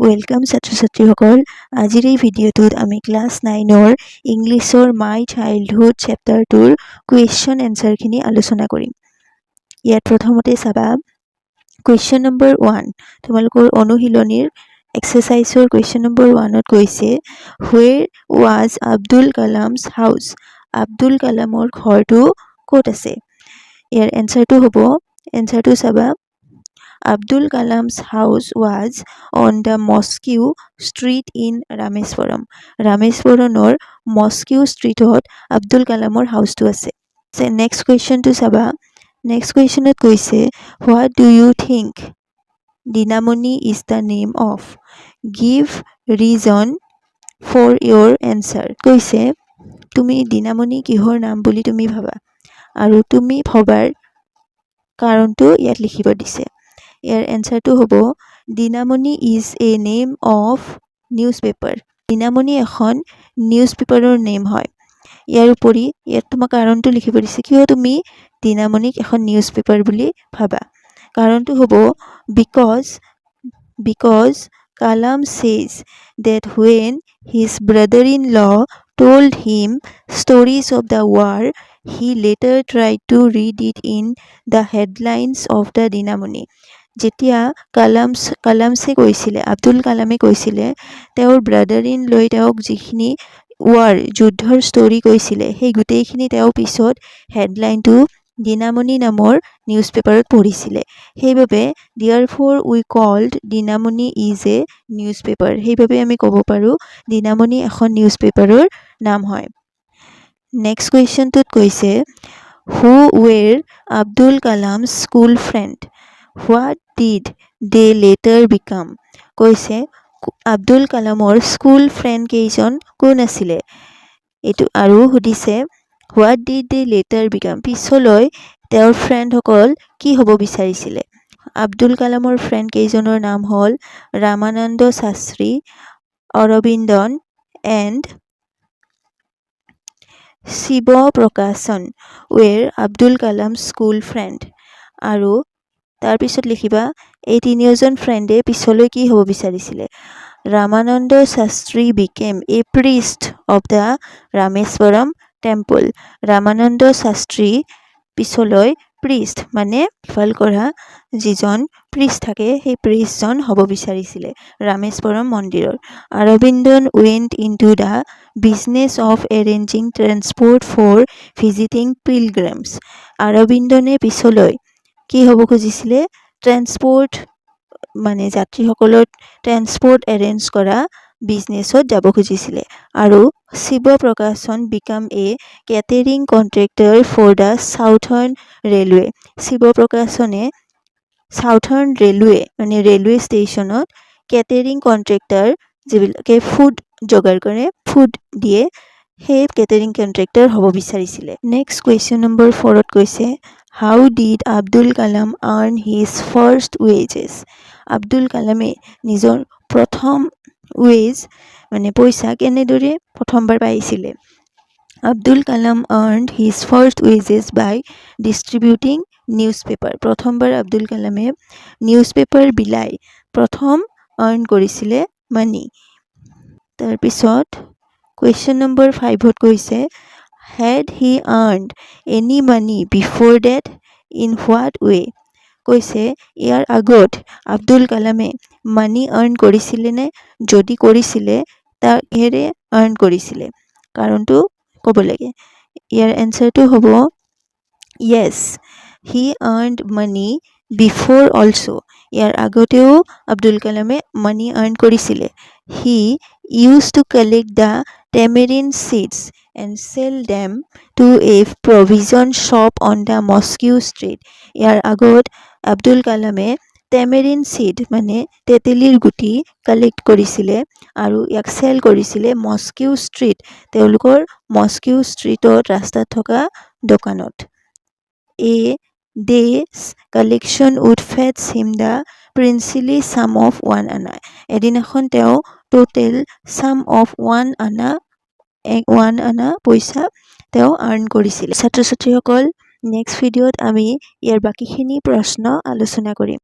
Welcome ছাত্ৰ-ছাত্ৰীসকল আজিৰ এই ভিডিঅ'টোত আমি ক্লাস 9ৰ ইংলিছৰ মাই চাইল্ডহুড চেপ্টাৰটোৰ কুৱেশ্যন এনসাৰখিনি আলোচনা কৰিম ইয়াত প্ৰথমতে চাবা কুৱেশ্যন নম্বৰ 1 তোমালোকৰ অনুশীলনীৰ এক্সাৰসাইজৰ কুৱেশ্যন নম্বৰ 1ত কৈছে where was Abdul কালাম's house Abdul কালামৰ ঘৰটো ক'ত আছে ইয়াৰ এনসাৰটো হ'ব এনসাৰটো চাবা Abdul Kalam's house was on the Mosque Street in Rameswaram. Rameswaranor Mosque Street hot Abdul Kalamor house to ase. So next question to Saba. Next question at koise what do you think Dinamoni is the name of? Give reason for your answer. Koise tumi Dinamoni kihor naam boli tumi bhaba. Aru tumi bhabar karonto yat likhibo dise. Your answer to hobo Dinamoni is a name of newspaper. Dinamoni ekhon newspaper or name hoy. Yar upori yat tuma karon to likhibo dise kiyo tumi Dinamoni ekhon newspaper boli bhaba. Karon to hobo because Kalam says that when his brother-in-law told him stories of the war, he later tried to read it in the headlines of the Dinamoni. যেতিয়া কালামছে কৈছিলে আব্দুল কালামে কৈছিলে তেওঁৰ brother in লৈ তেওঁক যিখিনি war যুদ্ধৰ story কৈছিলে সেই গোটেইখিনি তেওঁ পিছত হেডলাইনটো দিনামণি নামৰ নিউজ পেপাৰত পঢ়িছিলে সেইবাবে therefore we called Dinamani is a newspaper সেইবাবে আমি ক'ব পাৰো দিনামণি এখন নিউজ পেপাৰৰ নাম হয় নেক্সট কুৱেশ্যনটোত কৈছে who were Abdul কালাম's school friend What did they later become? কৈছে আব্দুল কালামৰ স্কুল ফ্ৰেণ্ড কেইজন কোন আছিল এটো আৰু সুধিছে What did they later become? পিছলৈ তেওঁৰ ফ্ৰেণ্ড সকল কি হ'ব বিচাৰিছিলে আব্দুল কালামৰ ফ্ৰেণ্ড কেইজনৰ নাম হ'ল ৰামানন্দ শাস্ত্ৰী অৰবিন্দন এণ্ড শিৱ প্ৰকাশন were আব্দুল কালাম's স্কুল ফ্ৰেণ্ড আৰু তাৰ পিছত লিখিবা এই তিনিজন ফ্ৰেণ্ডে পিছলৈ কি হ'ব বিচাৰিছিলে Ramananda Shastri became a priest of the Rameswaram temple Ramananda Shastri পিছলৈ priest মানে ফল কৰা যিজন priest থাকে সেই priest জন হ'ব বিচাৰিছিলে ৰামেশ্বৰম মন্দিৰৰ Aravindan went into the business of arranging transport for visiting pilgrims অৰবিন্দনে পিছলৈ কি হ'ব খুজিছিলে ট্ৰান্সপোৰ্ট মানে যাত্ৰীসকলৰ ট্ৰান্সপোৰ্ট এৰেঞ্জ কৰা বিজনেছত যাব খুজিছিলে আৰু Shiv Prakashan became a catering contractor for the southern railway Shiv প্ৰকাশনে সাউথাৰ্ণ ৰেলৱে মানে ৰেলৱে ষ্টেচনত কেটাৰিং কন্ট্ৰাক্টৰ যিবিলাকে ফুড যোগাৰ কৰে ফুড দিয়ে সেই কেটাৰিং কন্ট্ৰাক্টৰ হ'ব বিচাৰিছিলে নেক্সট কুৱেশ্যন নম্বৰ 4 ত কৈছে How did Abdul Kalam earn his first wages? Abdul Kalame নিজৰ প্ৰথম wage মানে পইচা কেনেদৰে প্ৰথমবাৰ পাইছিলে Abdul Kalam earned his first wages by distributing newspaper প্ৰথমবাৰ আব্দুল কালামে নিউজপেপাৰ বিলাই প্ৰথম earn কৰিছিলে মানি তাৰ পিছত question number 5 ত কৈছে Had he earned any money before that? In what way? কৈছে ইয়াৰ আগত আব্দুল কালামে মানি আৰ্ন কৰিছিলে নে যদি কৰিছিলে তাৰ কিহেৰে আৰ্ন কৰিছিলে কাৰণটো ক'ব লাগে ইয়াৰ এনসাৰটো হ'ব yes he earned money before also ইয়াৰ আগতেও আব্দুল কালামে মানি আৰ্ন কৰিছিলে he used to collect the tamarind seeds and sell them to a provision shop on the Mosque Street. ইয়াৰ আগত আব্দুল কালামে tamarind seed মানে তেতেলীৰ গুটি কালেক্ট কৰিছিলে আৰু ইয়াক সেল কৰিছিলে মস্কিউ ষ্ট্ৰীট তেওঁলোকৰ মস্কিউ ষ্ট্ৰীটত ৰাস্তাত থকা দোকানত a day's collection would fetch him the princely sum of 1 anna এদিনাখন তেওঁ টোটেল sum of 1 anna পইচা তেওঁ আৰ্ন কৰিছিল ছাত্ৰ-ছাত্ৰীসকল নেক্সট ভিডিঅ'ত আমি ইয়াৰ বাকিখিনি প্ৰশ্ন আলোচনা কৰিম